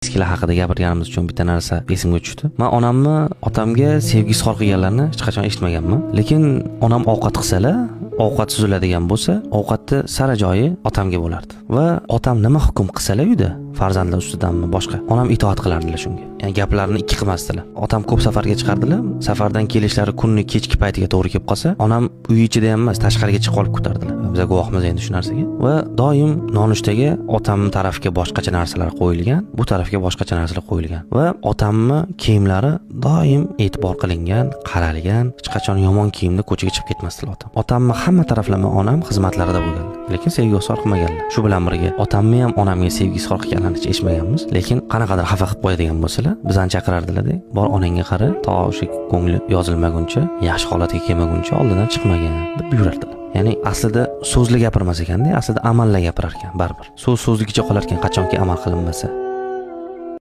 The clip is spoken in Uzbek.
Eskilar haqida gapirganimiz uchun bitta narsa esimga tushdi. Men onamni, otamga sevgi izhor qilganlarni hech qachon eshitmaganman. Lekin onam ovqat qilsalar, ovqat suziladigan bo'lsa, ovqatni sara joyi otamga bo'lardi. Va otam nima hukm qilsalar uyda, farzandlar ustidanmi boshqa, onam itoat qilardilar shunga. Ya'ni gaplarni ikki qilmasdilar. Otam ko'p safarga chiqardilar. Safardan kelishlari kunni kechki paytiga to'g'ri kelib qolsa, onam uy ichida ham emas, tashqariga chiqib olib kutardilar. Biz guvohmiz endi shu narsaga. Va doim nonushtaga otam tarafga boshqacha narsalar qo'yilgan, bu tarafga boshqacha narsalar qo'yilgan. Va otamni kiyimlari doim e'tibor qilingan, qaralgan, hech qachon yomon kiyimda ko'chaga chiqib ketmasdilar otam. Otamni hamma taraflama onam xizmatlarida bo'lgan. Lekin sevgi izhor qilmaganlar. Shu bilan birga otamni ham onamga sevgi izhor qilganlarini hech eshitmaganmiz. Lekin qanaqadir xafa qilib qo'yadigan bo'lsalar, bizani chaqirardilar-da. Bor onangga qara, to o'sha ko'ngli yozilmaguncha, yaxshi holatga kelmaguncha oldidan chiqmagan deb buyurardilar. Ya'ni aslida so'zli gapirmas ekanda, aslida amalla gapirar ekan baribir. So'zligicha qolar ekan qachonki amal qilinmasa.